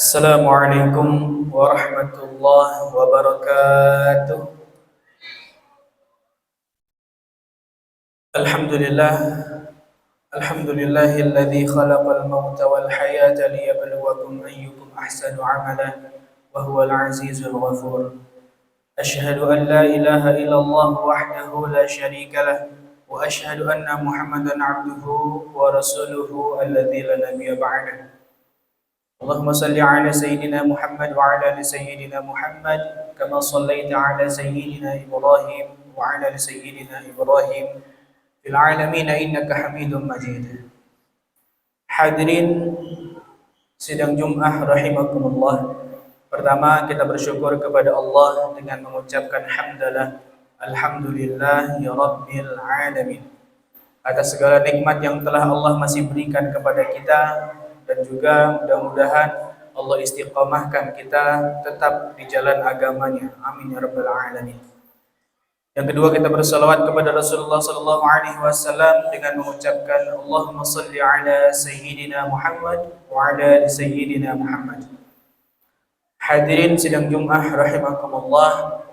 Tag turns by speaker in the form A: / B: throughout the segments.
A: Assalamualaikum warahmatullahi wabarakatuh. Alhamdulillah, alhamdulillahilladzi khalaqal mauta wal hayata liyabluwakum ayyukum ahsanu amala wa huwal azizul ghafur. Ashhadu an la ilaha illallah wahdahu la syarika lah wa ashhadu anna Muhammadan abduhu wa rasuluhu alladzi la nabiyya ba'dahu. Allahumma salli ala sayyidina Muhammad wa ala ali sayyidina Muhammad kama sallaita ala sayyidina Ibrahim wa ala ali sayyidina Ibrahim fil alamin innaka Hamidum Majid. Hadirin sidang Jumat rahimakumullah. Pertama, kita bersyukur kepada Allah dengan mengucapkan hamdalah alhamdulillah ya rabbil alamin atas segala nikmat yang telah Allah masih berikan kepada kita, dan juga mudah-mudahan Allah istiqamahkan kita tetap di jalan agamanya. Amin ya rabbal alamin. Yang kedua, kita bersalawat kepada Rasulullah sallallahu alaihi wasallam dengan mengucapkan Allahumma shalli ala sayyidina Muhammad wa ala ali sayyidina Muhammad. Hadirin sidang Jumat rahimakumullah,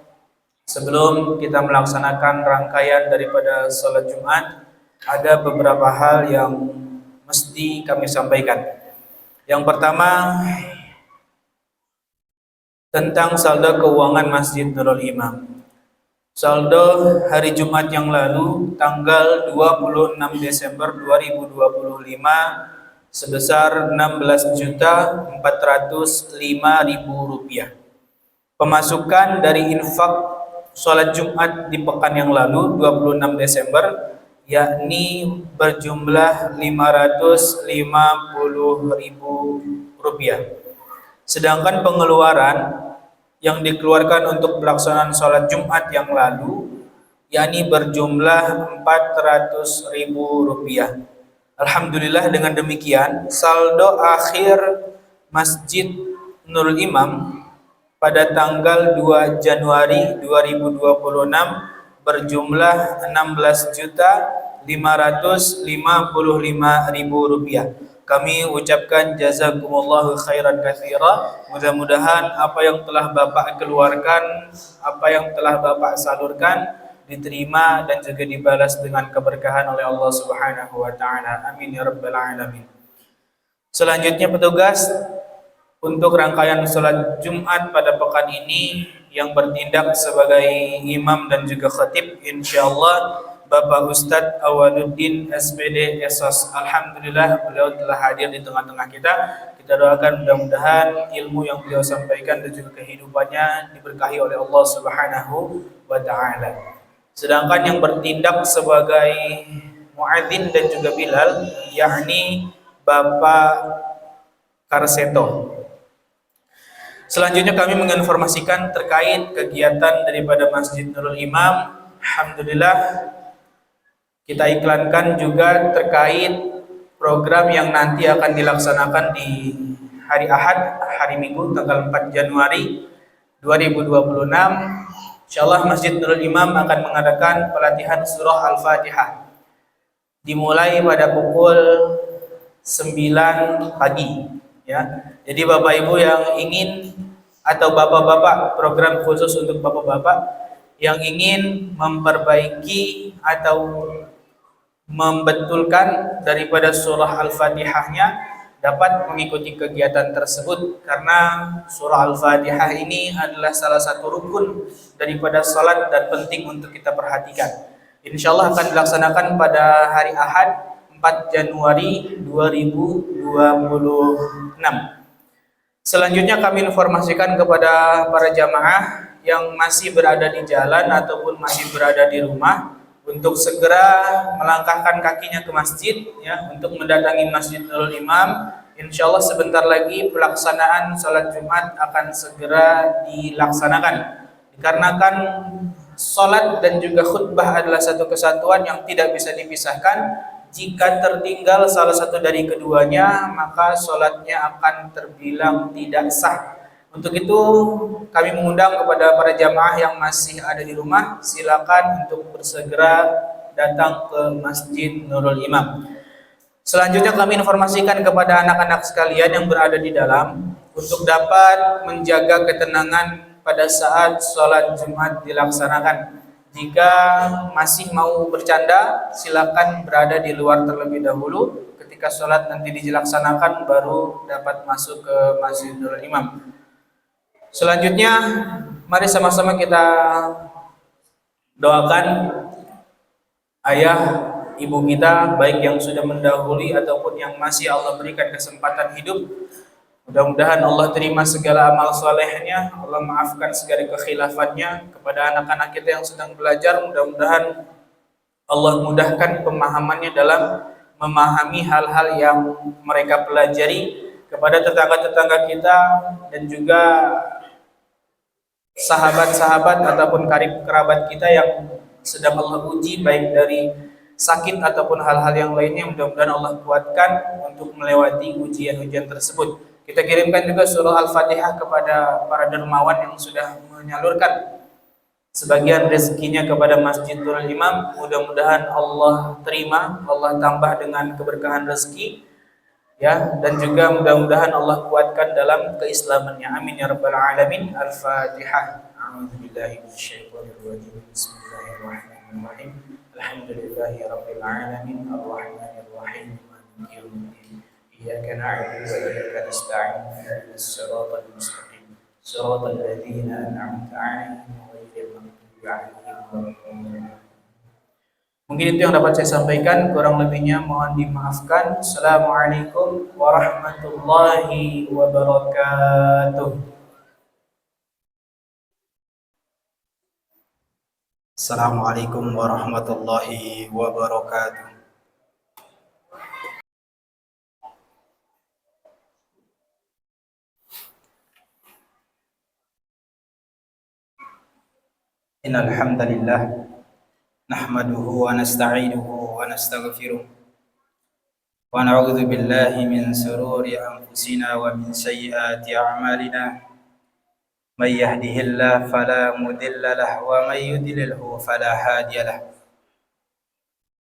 A: sebelum kita melaksanakan rangkaian daripada salat Jumat, ada beberapa hal yang mesti kami sampaikan. Yang pertama, tentang saldo keuangan Masjid Nurul Imam. Saldo hari Jumat yang lalu tanggal 26 Desember 2025 sebesar Rp16.405.000. Pemasukan dari infak sholat Jumat di pekan yang lalu 26 Desember yakni berjumlah Rp550.000. Sedangkan pengeluaran yang dikeluarkan untuk pelaksanaan sholat Jumat yang lalu yakni berjumlah Rp400.000. Alhamdulillah, dengan demikian saldo akhir Masjid Nurul Imam pada tanggal 2 Januari 2026 berjumlah Rp16.555.000. Kami ucapkan jazakumullahu khairan katsira. Mudah-mudahan apa yang telah Bapak keluarkan, apa yang telah Bapak salurkan diterima dan juga dibalas dengan keberkahan oleh Allah Subhanahu wa taala. Amin ya rabbal alamin. Selanjutnya, petugas untuk rangkaian salat Jumat pada pekan ini yang bertindak sebagai imam dan juga khatib insyaallah Bapak Ustadz Awaluddin SPD Esos. Alhamdulillah, beliau telah hadir di tengah-tengah kita. Kita doakan mudah-mudahan ilmu yang beliau sampaikan dan juga kehidupannya diberkahi oleh Allah Subhanahu wa taala. Sedangkan yang bertindak sebagai muadzin dan juga bilal yakni Bapak Karseto. Selanjutnya kami menginformasikan terkait kegiatan daripada Masjid Nurul Imam. Alhamdulillah, kita iklankan juga terkait program yang nanti akan dilaksanakan di hari Ahad, hari Minggu tanggal 4 Januari 2026. Insyaallah Masjid Nurul Imam akan mengadakan pelatihan surah Al-Fatihah dimulai pada pukul 9 pagi ya. Jadi Bapak Ibu yang ingin, atau bapak-bapak, program khusus untuk bapak-bapak yang ingin memperbaiki atau membetulkan daripada surah Al-Fatihahnya dapat mengikuti kegiatan tersebut, karena surah Al-Fatihah ini adalah salah satu rukun daripada salat dan penting untuk kita perhatikan. Insyaallah akan dilaksanakan pada hari Ahad 4 Januari 2026. Selanjutnya kami informasikan kepada para jamaah yang masih berada di jalan ataupun masih berada di rumah untuk segera melangkahkan kakinya ke masjid ya, untuk mendatangi Masjid Nurul Imam. Insyaallah sebentar lagi pelaksanaan salat Jumat akan segera dilaksanakan, dikarenakan salat dan juga khutbah adalah satu kesatuan yang tidak bisa dipisahkan. Jika tertinggal salah satu dari keduanya, maka salatnya akan terbilang tidak sah. Untuk itu kami mengundang kepada para jamaah yang masih ada di rumah, silakan untuk bersegera datang ke Masjid Nurul Imam. Selanjutnya kami informasikan kepada anak-anak sekalian yang berada di dalam untuk dapat menjaga ketenangan pada saat sholat Jumat dilaksanakan. Jika masih mau bercanda, silakan berada di luar terlebih dahulu. Ketika sholat nanti dilaksanakan baru dapat masuk ke Masjidul Imam. Selanjutnya, mari sama-sama kita doakan ayah, ibu kita, baik yang sudah mendahului ataupun yang masih Allah berikan kesempatan hidup. Mudah-mudahan Allah terima segala amal solehnya, Allah maafkan segala kekhilafannya. Kepada anak-anak kita yang sedang belajar, mudah-mudahan Allah mudahkan pemahamannya dalam memahami hal-hal yang mereka pelajari. Kepada tetangga-tetangga kita dan juga sahabat-sahabat ataupun karib kerabat kita yang sedang Allah uji baik dari sakit ataupun hal-hal yang lainnya, mudah-mudahan Allah kuatkan untuk melewati ujian-ujian tersebut. Kita kirimkan juga surah Al-Fatihah kepada para dermawan yang sudah menyalurkan sebagian rezekinya kepada Masjidul Imam. Mudah-mudahan Allah terima, Allah tambah dengan keberkahan rezeki, ya, dan juga mudah-mudahan Allah kuatkan dalam keislamannya. Amin ya rabbal alamin. Al-Fatihah. A'udzubillahi minasyaitonir rajim. Bismillahirrahmanirrahim. Alhamdulillahi rabbil alamin. Arrahmanir rahim. Maliki yaumiddin. Iyyaka na'budu wa iyyaka nasta'in. Ihdinas siratal mustaqim. Siratal ladzina an'amta 'alaihim ghairil maghdubi 'alaihim waladdallin. Mungkin itu yang dapat saya sampaikan, kurang lebihnya mohon dimaafkan. Assalamualaikum warahmatullahi wabarakatuh.
B: Assalamualaikum warahmatullahi wabarakatuh. Innal hamdalillah nahmaduhu wa nasta'inuhu wa nastaghfiruh wa na'udzu billahi min shururi anfusina wa min sayyiati a'malina may yahdihillahu fala mudilla lahu wa may yudlilhu fala hadiya lahu.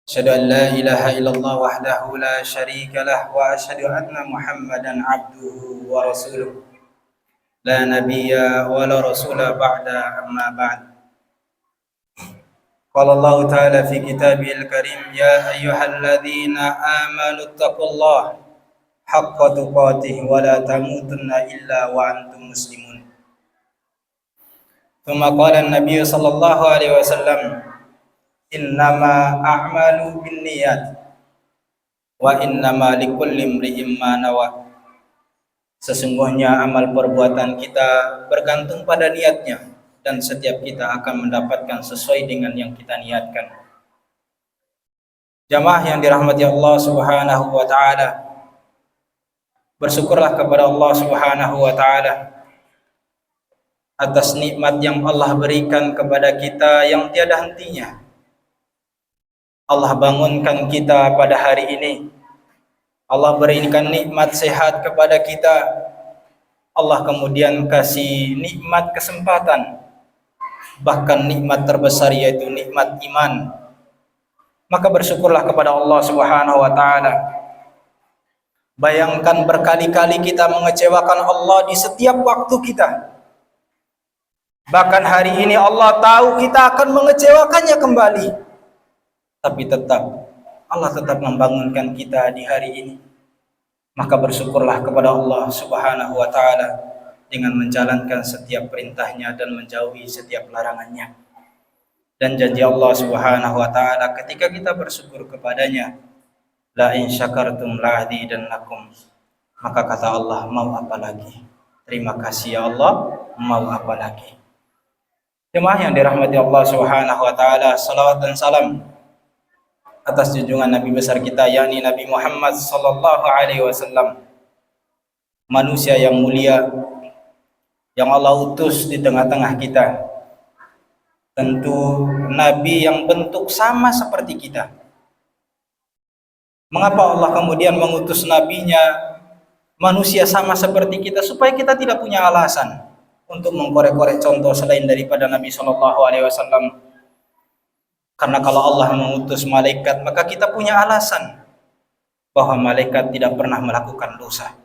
B: Asyhadu an la ilaha illallah wahdahu la syarika lahu wa asyhadu anna Muhammadan abduhu wa rasuluh. La nabiyya wa la rasula ba'da, amma ba'd. Qala Allah Ta'ala fi kitabihil karim, ya ayyuhalladzina amanu taqullaha haqqa tuqatih wa la tamutunna illa wa antum muslimun. Thumma qala an-nabiy sallallahu alaihi wasallam, innama a'malu binniyat wa innama likulli imri'in ma nawa. Sesungguhnya amal perbuatan kita bergantung pada niatnya, dan setiap kita akan mendapatkan sesuai dengan yang kita niatkan. Jamaah yang dirahmati Allah Subhanahu wa taala, bersyukurlah kepada Allah Subhanahu wa taala atas nikmat yang Allah berikan kepada kita yang tiada hentinya. Allah bangunkan kita pada hari ini. Allah berikan nikmat sehat kepada kita. Allah kemudian kasih nikmat kesempatan, bahkan nikmat terbesar yaitu nikmat iman. Maka bersyukurlah kepada Allah Subhanahu wa taala. Bayangkan berkali-kali kita mengecewakan Allah di setiap waktu kita. Bahkan hari ini Allah tahu kita akan mengecewakannya kembali. Tapi Allah tetap membangunkan kita di hari ini. Maka bersyukurlah kepada Allah Subhanahu wa taala dengan menjalankan setiap perintahnya dan menjauhi setiap larangannya. Dan janji Allah Subhanahu wa taala ketika kita bersyukur kepadanya, la in syakartum la azidannakum. Maka kata Allah, mau apa lagi? Terima kasih ya Allah, mau apa lagi? Jemaah yang dirahmati Allah Subhanahu wa taala, salawat dan salam atas junjungan Nabi besar kita, yakni Nabi Muhammad sallallahu alaihi wasallam, manusia yang mulia yang Allah utus di tengah-tengah kita. Tentu Nabi yang bentuk sama seperti kita. Mengapa Allah kemudian mengutus nabinya manusia sama seperti kita? Supaya kita tidak punya alasan untuk mengkorek-korek contoh selain daripada Nabi sallallahu alaihi wasallam. Karena kalau Allah mengutus malaikat, maka kita punya alasan. bahwa malaikat tidak pernah melakukan dosa.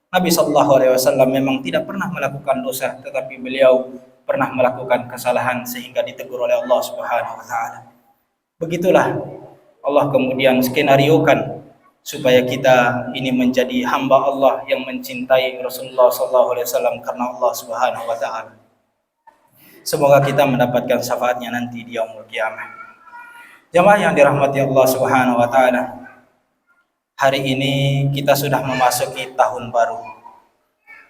B: Nabi Shallallahu Alaihi Wasallam memang tidak pernah melakukan dosa, tetapi beliau pernah melakukan kesalahan sehingga ditegur oleh Allah Subhanahu Wa Taala. Begitulah Allah kemudian skenariokan supaya kita ini menjadi hamba Allah yang mencintai Rasulullah Shallallahu Alaihi Wasallam karena Allah Subhanahu Wa Taala. Semoga kita mendapatkan syafaatnya nanti di yaumul qiyamah. Jamaah yang dirahmati Allah Subhanahu Wa Taala, hari ini kita sudah memasuki tahun baru.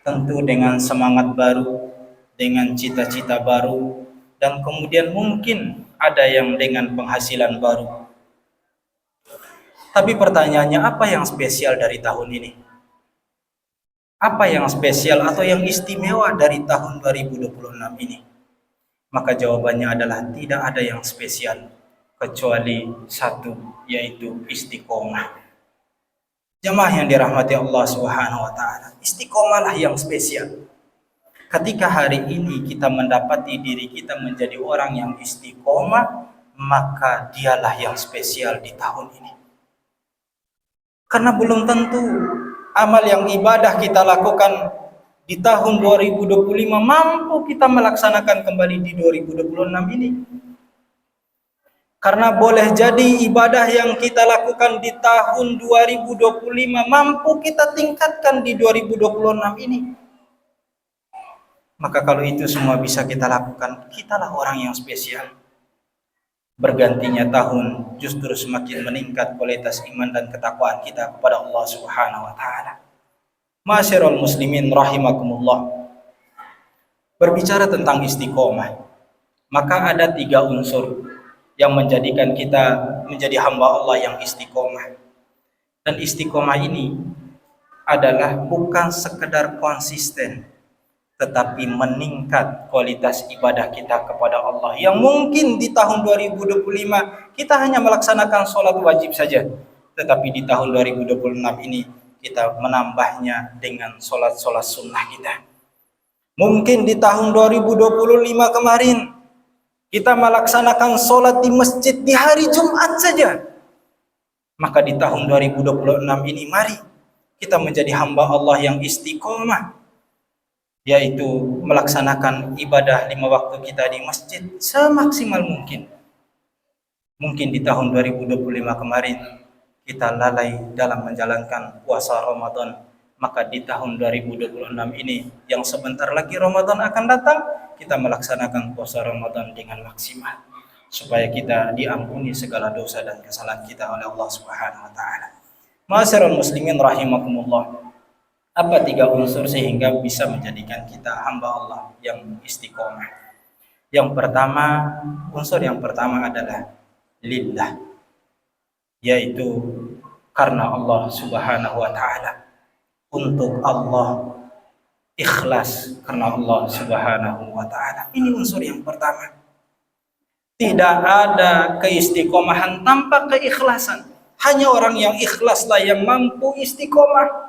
B: Tentu dengan semangat baru, dengan cita-cita baru, dan kemudian mungkin ada yang dengan penghasilan baru. Tapi pertanyaannya, apa yang spesial dari tahun ini? Apa yang spesial atau yang istimewa dari tahun 2026 ini? Maka jawabannya adalah tidak ada yang spesial kecuali satu, yaitu istiqomah. Jamaah yang dirahmati Allah Subhanahu Wa Taala, istiqomahlah yang spesial. Ketika hari ini kita mendapati diri kita menjadi orang yang istiqomah, maka dialah yang spesial di tahun ini. Karena belum tentu amal yang ibadah kita lakukan di tahun 2025 mampu kita melaksanakan kembali di 2026 ini. Karena boleh jadi ibadah yang kita lakukan di tahun 2025 mampu kita tingkatkan di 2026 ini. Maka kalau itu semua bisa kita lakukan, kitalah orang yang spesial. Bergantinya tahun justru semakin meningkat kualitas iman dan ketakwaan kita kepada Allah Subhanahu Wa Taala. Ma'asyiral muslimin rahimakumullah. Berbicara tentang istiqomah, maka ada 3 unsur yang menjadikan kita menjadi hamba Allah yang istiqomah. Dan istiqomah ini adalah bukan sekedar konsisten, tetapi meningkat kualitas ibadah kita kepada Allah. Yang mungkin di tahun 2025 kita hanya melaksanakan sholat wajib saja, tetapi di tahun 2026 ini kita menambahnya dengan sholat-sholat sunnah kita. Mungkin di tahun 2025 kemarin kita melaksanakan sholat di masjid di hari Jumat saja. Maka di tahun 2026 ini mari kita menjadi hamba Allah yang istiqomah, yaitu melaksanakan ibadah 5 waktu kita di masjid semaksimal mungkin. Mungkin di tahun 2025 kemarin kita lalai dalam menjalankan puasa Ramadan, maka di tahun 2026 ini yang sebentar lagi Ramadan akan datang, kita melaksanakan puasa Ramadan dengan maksimal supaya kita diampuni segala dosa dan kesalahan kita oleh Allah Subhanahu Wa Taala. Ma'asyiral muslimin rahimakumullah. Apa 3 unsur sehingga bisa menjadikan kita hamba Allah yang istiqomah? Yang pertama, unsur yang pertama adalah lillah, yaitu karena Allah Subhanahu Wa Taala. Untuk Allah, ikhlas karena Allah Subhanahu Wa Taala. Ini unsur yang pertama. Tidak ada keistiqomahan tanpa keikhlasan. Hanya orang yang ikhlaslah yang mampu istiqomah.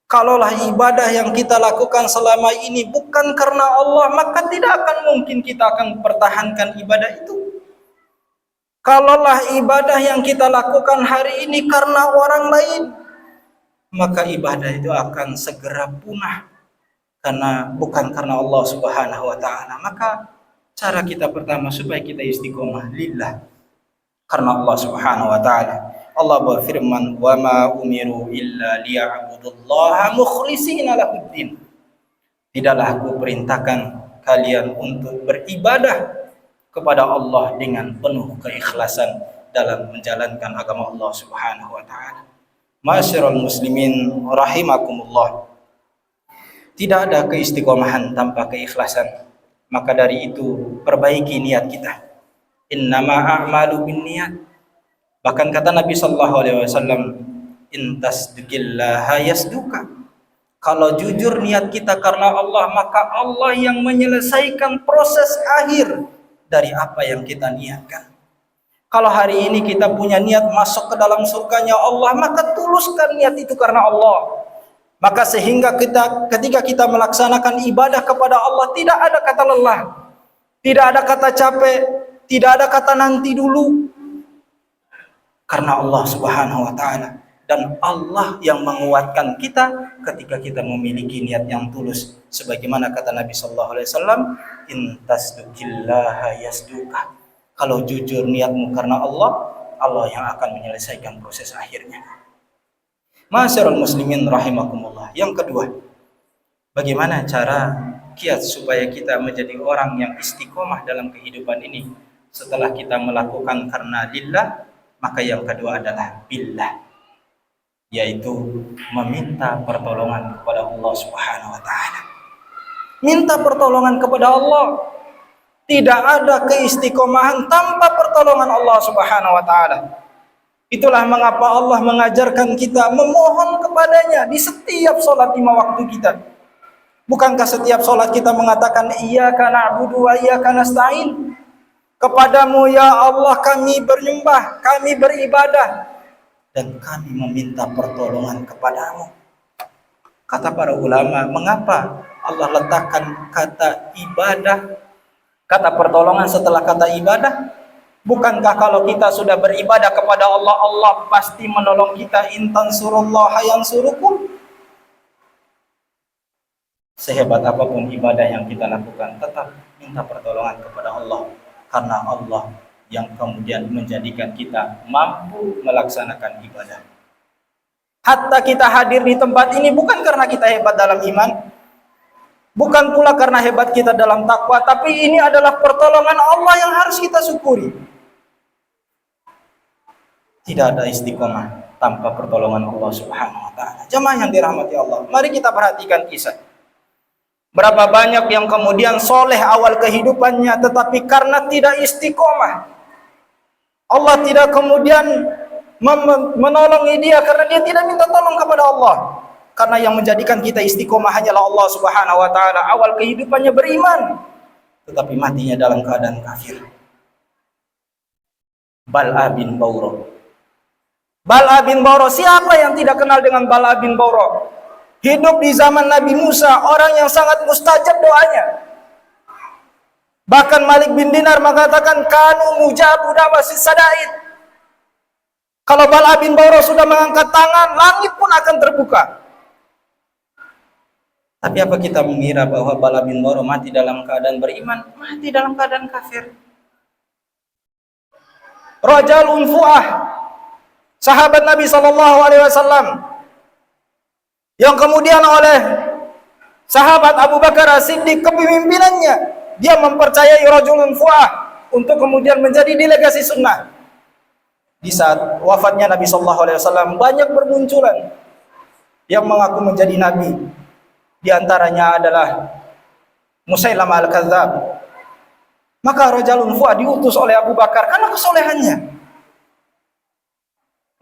B: Kalaulah ibadah yang kita lakukan selama ini bukan karena Allah, maka tidak akan mungkin kita akan pertahankan ibadah itu. Kalaulah ibadah yang kita lakukan hari ini karena orang lain, maka ibadah itu akan segera punah. Karena bukan karena Allah Subhanahu Wa Taala. Maka cara kita pertama supaya kita istiqomah lillah, karena Allah Subhanahu Wa Taala. Allah berfirman, "Wa ma umiru illa liya'budullaha mukhlishina lahuddin." Tidaklah aku perintahkan kalian untuk beribadah kepada Allah dengan penuh keikhlasan dalam menjalankan agama Allah Subhanahu Wa Taala. Ma'asyiral muslimin rahimakumullah. Tidak ada keistiqomahan tanpa keikhlasan. Maka dari itu perbaiki niat kita. Innama a'malu binniyat. Bahkan kata Nabi Shallallahu Alaihi Wasallam, "Intasdiqillaha yasduka." Kalau jujur niat kita karena Allah, maka Allah yang menyelesaikan proses akhir dari apa yang kita niatkan. Kalau hari ini kita punya niat masuk ke dalam surganya Allah, maka tuluskan niat itu karena Allah. Maka sehingga ketika kita melaksanakan ibadah kepada Allah, tidak ada kata lelah, tidak ada kata capek, tidak ada kata nanti dulu. Karena Allah Subhanahu Wa Taala. dan Allah yang menguatkan kita ketika kita memiliki niat yang tulus. Sebagaimana kata Nabi sallallahu alaihi wasallam, "In tasduqillaha yasduka." Kalau jujur niatmu karena Allah, Allah yang akan menyelesaikan proses akhirnya. Ma'asyiral muslimin rahimakumullah. Yang kedua, bagaimana cara kiat supaya kita menjadi orang yang istiqomah dalam kehidupan ini setelah kita melakukan karena lillah? Maka yang kedua adalah billah, yaitu meminta pertolongan kepada Allah Subhanahu wa taala. Minta pertolongan kepada Allah. Tidak ada keistiqomahan tanpa pertolongan Allah Subhanahu wa taala. Itulah mengapa Allah mengajarkan kita memohon kepadanya di setiap salat 5 waktu kita. Bukankah setiap salat kita mengatakan iyyaka na'budu wa iyyaka nasta'in? Kepadamu ya Allah kami bernyembah, kami beribadah, dan kami meminta pertolongan kepadamu. Kata para ulama, mengapa Allah letakkan kata ibadah, kata pertolongan setelah kata ibadah? Bukankah kalau kita sudah beribadah kepada Allah, Allah pasti menolong kita? Intan surullaha yang surukum. Sehebat apapun ibadah yang kita lakukan, tetap minta pertolongan kepada Allah, karena Allah yang kemudian menjadikan kita mampu melaksanakan ibadah. Hatta kita hadir di tempat ini bukan karena kita hebat dalam iman, bukan pula karena hebat kita dalam takwa, tapi ini adalah pertolongan Allah yang harus kita syukuri. Tidak ada istiqomah tanpa pertolongan Allah Subhanahu wa taala. Jemaah yang dirahmati Allah, mari kita perhatikan kisah. Berapa banyak yang kemudian soleh awal kehidupannya, tetapi karena tidak istiqomah, Allah tidak kemudian menolongi dia karena dia tidak minta tolong kepada Allah. Karena yang menjadikan kita istiqomah hanyalah Allah Subhanahu wa taala. Awal kehidupannya beriman, tetapi matinya dalam keadaan kafir. Bal'a bin Bawrah. Bal'a bin Bawrah, siapa yang tidak kenal dengan Bal'a bin Bawrah? Hidup di zaman Nabi Musa, orang yang sangat mustajab doanya. Bahkan Malik bin Dinar mengatakan kanu mujabu da'wasis sadaid. Kalau Bal'a bin Bawrah sudah mengangkat tangan, langit pun akan terbuka. Tapi apa kita mengira bahwa Bal'a bin Bawrah mati dalam keadaan beriman? Mati dalam keadaan kafir. Rajalun Fu'ah, sahabat Nabi sallallahu alaihi wasallam, yang kemudian oleh sahabat Abu Bakar As-Siddiq kepemimpinannya, dia mempercayai Rajulun Fu'ah untuk kemudian menjadi delegasi sunnah. Di saat wafatnya Nabi sallallahu alaihi wasallam, banyak bermunculan yang mengaku menjadi nabi. Di antaranya adalah Musailamah Al-Kadzdzab. Maka Rajulun Fu'ah diutus oleh Abu Bakar karena kesolehannya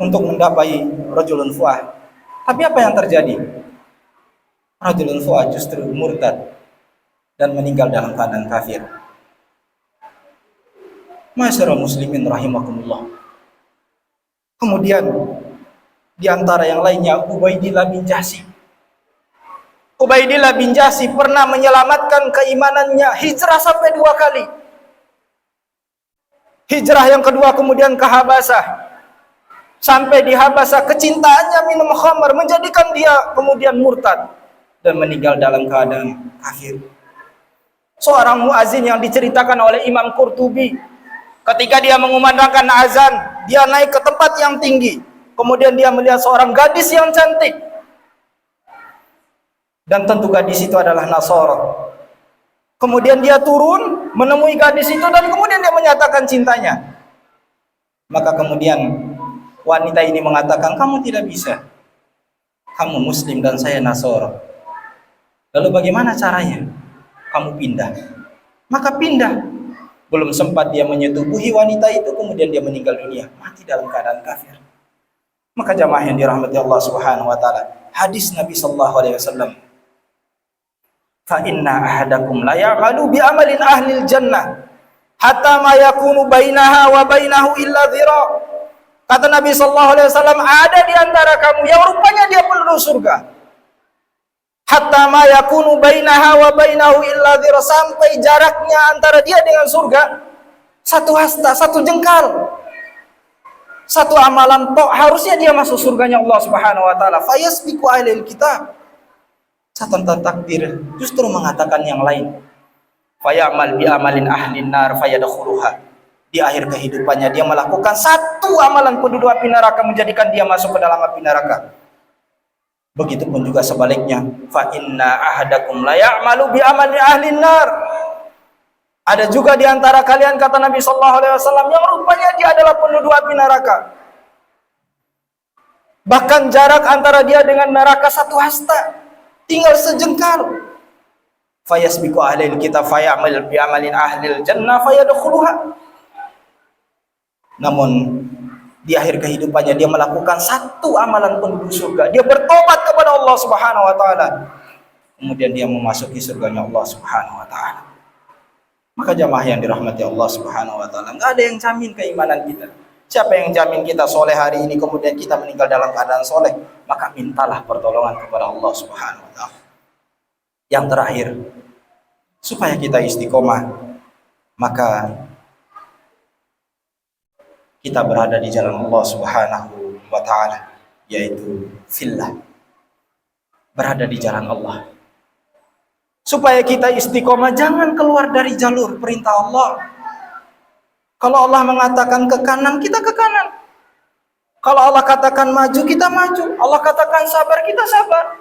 B: untuk mendapai Rajulun Fu'ah. Tapi apa yang terjadi? Rajulun Fu'ah justru murtad dan meninggal dalam keadaan kafir. Ma'asyiral muslimin rahimakumullah. Kemudian di antara yang lainnya Ubaidillah bin Jahsy. Ubaidillah bin Jahsy pernah menyelamatkan keimanannya, hijrah sampai 2 kali. Hijrah yang kedua kemudian ke Habasah. Sampai di Habasah kecintaannya minum khamar menjadikan dia kemudian murtad dan meninggal dalam keadaan kafir. Seorang muazin yang diceritakan oleh Imam Qurtubi, ketika dia mengumandangkan azan, dia naik ke tempat yang tinggi. Kemudian dia melihat seorang gadis yang cantik. Dan tentu gadis itu adalah Nasara. Kemudian dia turun menemui gadis itu dan kemudian dia menyatakan cintanya. Maka kemudian wanita ini mengatakan, kamu tidak bisa. Kamu Muslim dan saya Nasara. Lalu bagaimana caranya? Kamu pindah. Maka pindah. Belum sempat dia menyetubuhi wanita itu, kemudian dia meninggal dunia. Mati dalam keadaan kafir. Maka jamaah yang dirahmati Allah Subhanahu wa taala, hadis Nabi sallallahu alaihi wasallam, fa inna ahadakum la ya'malu bi amalin ahlil jannah hatta ma yakunu bainaha wa bainahu illa dhira'. Kata Nabi sallallahu alaihi wasallam, ada di antara kamu yang rupanya dia penduduk surga. Hatta ma yakunu bainaha wa bainahu illa dhira', sampai jaraknya antara dia dengan surga 1 hasta, 1 jengkal. Satu amalan tok harusnya dia masuk surganya Allah Subhanahu wa taala. Fayasbiqu ahlil kitab. Catatan takdir justru mengatakan yang lain. Fayamal bi amalin ahlin nar fayadkhuluha. Di akhir kehidupannya dia melakukan satu amalan penduduk api neraka menjadikan dia masuk ke dalam api neraka. Begitupun juga sebaliknya, fa inna ahadakum la ya'malu bi amali ahlin nar. Ada juga di antara kalian, kata Nabi sallallahu alaihi wasallam, yang rupanya dia adalah penduduk api neraka. Bahkan jarak antara dia dengan neraka satu hasta, tinggal sejengkal. Fayasbiqu ahlil kitab faya'mal bi amalin ahlil jannah fayadkhuluha. Namun di akhir kehidupannya dia melakukan satu amalan penduduk surga. Dia bertobat kepada Allah Subhanahu wa taala. Kemudian dia memasuki surganya Allah Subhanahu wa taala. Maka jamaah yang dirahmati Allah Subhanahu wa taala, enggak ada yang jamin keimanan kita. Siapa yang jamin kita soleh hari ini kemudian kita meninggal dalam keadaan soleh? Maka mintalah pertolongan kepada Allah Subhanahu wa taala. Yang terakhir, supaya kita istiqomah, maka kita berada di jalan Allah Subhanahu wa taala, yaitu fillah. Berada di jalan Allah. Supaya kita istiqomah, jangan keluar dari jalur perintah Allah. Kalau Allah mengatakan ke kanan, kita ke kanan. Kalau Allah katakan maju, kita maju. Allah katakan sabar, kita sabar.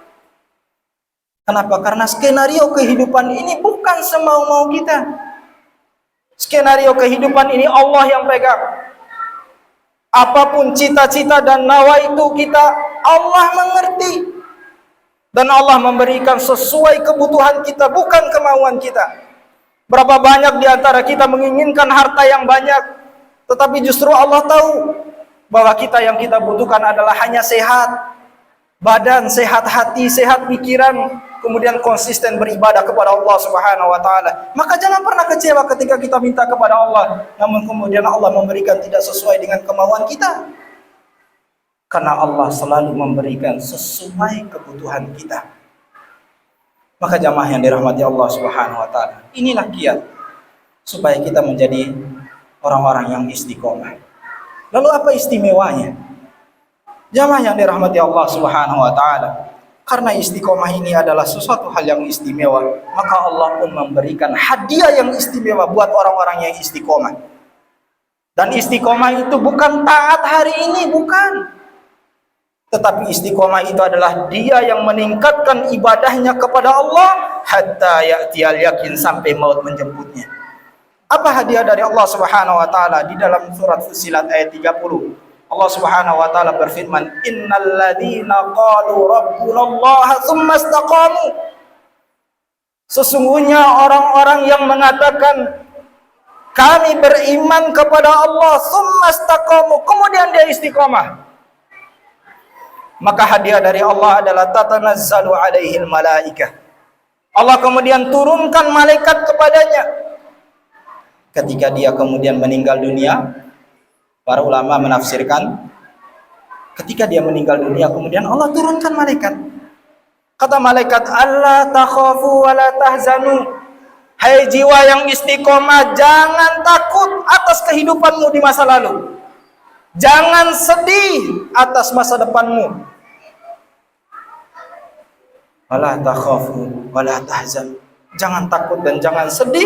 B: Kenapa? Karena skenario kehidupan ini bukan semau-mau kita. Skenario kehidupan ini Allah yang pegang. Apapun cita-cita dan nawa itu kita, Allah mengerti. Dan Allah memberikan sesuai kebutuhan kita, bukan kemauan kita. Berapa banyak di antara kita menginginkan harta yang banyak, tetapi justru Allah tahu bahwa yang kita butuhkan adalah hanya sehat badan, sehat hati, sehat pikiran, kemudian konsisten beribadah kepada Allah Subhanahu wa taala. Maka jangan pernah kecewa ketika kita minta kepada Allah, namun kemudian Allah memberikan tidak sesuai dengan kemauan kita. Karena Allah selalu memberikan sesuai kebutuhan kita. Maka jamaah yang dirahmati Allah Subhanahu wa taala, inilah kiat supaya kita menjadi orang-orang yang istiqomah. Lalu apa istimewanya? Jamaah yang dirahmati Allah Subhanahu wa taala, karena istiqomah ini adalah sesuatu hal yang istimewa, maka Allah pun memberikan hadiah yang istimewa buat orang-orang yang istiqomah. Dan istiqomah itu bukan taat hari ini, bukan. Tetapi istiqomah itu adalah dia yang meningkatkan ibadahnya kepada Allah hatta ya'tiyal yakin, sampai maut menjemputnya. Apa hadiah dari Allah Subhanahu wa taala? Di dalam surat Fussilat ayat 30, Allah Subhanahu wa taala berfirman, "Innal ladzina qalu rabbunallaha tsumma istaqamu." Sesungguhnya orang-orang yang mengatakan kami beriman kepada Allah, tsumma istaqamu, kemudian dia istiqomah, maka hadiah dari Allah adalah tatanazzalu alaihil malaikah. Allah kemudian turunkan malaikat kepadanya. Ketika dia kemudian meninggal dunia, para ulama menafsirkan, ketika dia meninggal dunia kemudian Allah turunkan malaikat. Kata malaikat, "Allah takhafu wa la tahzanu." Hai jiwa yang istiqomah, jangan takut atas kehidupanmu di masa lalu. Jangan sedih atas masa depanmu. Wala takhafu wala tahzan. Jangan takut dan jangan sedih.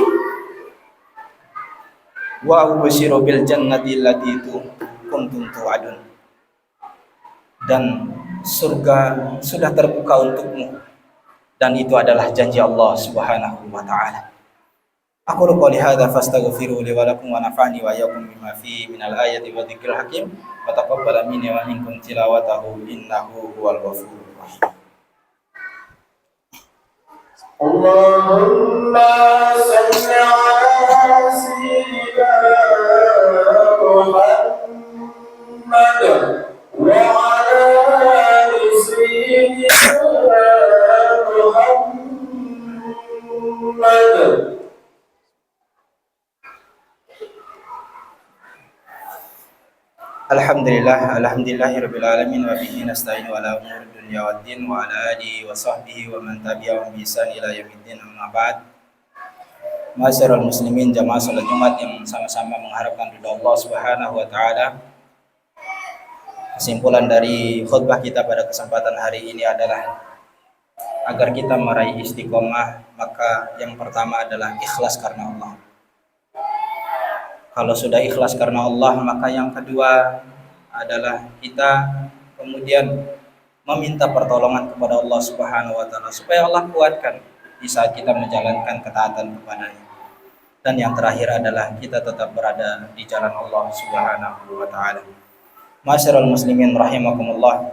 B: Wa ubsyiru bil jannati allati kuntum tu'adun. Dan surga sudah terbuka untukmu, dan itu adalah janji Allah Subhanahu wa taala. Aku qouli hadza fastaghfiru li wa lakum wa nafa'ani wa iyyakum bima fihi minal ayati wa dzikril hakim wa taqabbal minni wa minkum tilawatahu innahu huwal ghafurur rahim.
C: Allahumma salli ala sayyidina Muhammad wa ala ali sayyidina Muhammad.
B: Alhamdulillahirabbil alamin wa bihi nasta'inu ala umuri dunya waddin wa ala alihi wa sahbihi wa man tabi'ahum bi ihsan ila yaumiddin, amma ba'd. Ma'asyiral muslimin, jamaah salat Jumat yang sama-sama mengharapkan ridha Allah Subhanahu wa taala. Kesimpulan dari khutbah kita pada kesempatan hari ini adalah agar kita meraih istiqomah, maka yang pertama adalah ikhlas karena Allah. Kalau sudah ikhlas karena Allah, maka yang kedua adalah kita kemudian meminta pertolongan kepada Allah Subhanahu wa taala supaya Allah kuatkan di saat kita menjalankan ketaatan kepadanya. Dan yang terakhir adalah kita tetap berada di jalan Allah Subhanahu wa taala. Masyarul muslimin rahimakumullah,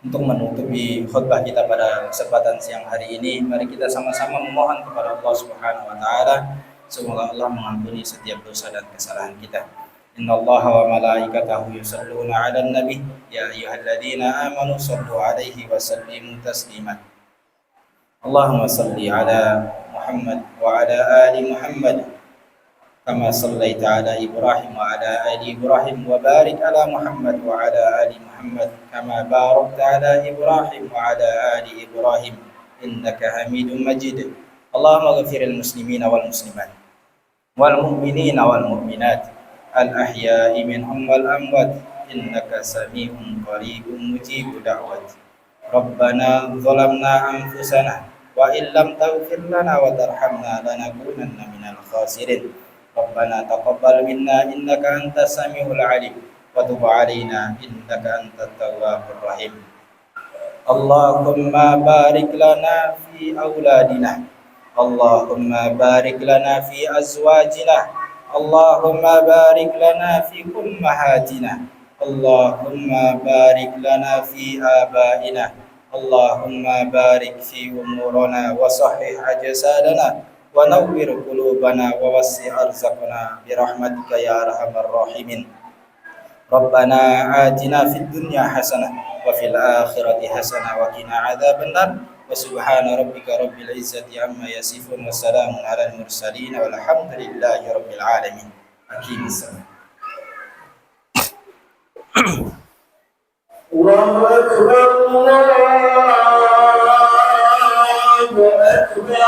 B: untuk menutupi khutbah kita pada kesempatan siang hari ini, mari kita sama-sama memohon kepada Allah Subhanahu wa taala semoga Allah mengampuni setiap dosa dan kesalahan kita. Innallaha wa malaikatahu yusholluna 'alan nabi ya ayyuhalladzina amanu shallu 'alaihi wa sallimu taslima. Allahumma shalli 'ala Muhammad wa 'ala ali Muhammad kama shallaita 'ala Ibrahim wa 'ala ali Ibrahim wa barik 'ala Muhammad wa 'ala ali Muhammad kama barakta 'ala Ibrahim wa 'ala ali Ibrahim innaka Hamidum Majid. Allahumma ighfiril muslimina wal muslimat wal mu'minina wal mu'minat al ahya'i minhum wal amwat innaka sami'un qaribun mujibud da'wat. Rabbana zalamna anfusana wa illam taghfir lana wa tarhamna lanakunanna minal khasirin. Rabbana taqabbal minna innaka antas samiul alim wa tub alaina innaka antat tawwabur rahim. Allahumma barik lana fi auladina, Allahumma barik lana fi azwajina, Allahumma barik lana fi ummahatina, Allahumma barik lana fi abaina, Allahumma barik fi umurana wa sahih ajsadana wa nawwir qulubana wa wasi' arzaqana bi rahmatika ya arhamar rahimin. Rabbana atina fid dunya hasanah wa fil akhirati hasanah wa qina adzabannar. Wa subhana rabbika rabbil izzati amma yasifun wa salamun alal mursalin walhamdulillahi rabbil alamin. Aqimis salam.
C: Allahu akbar, Allahu akbar.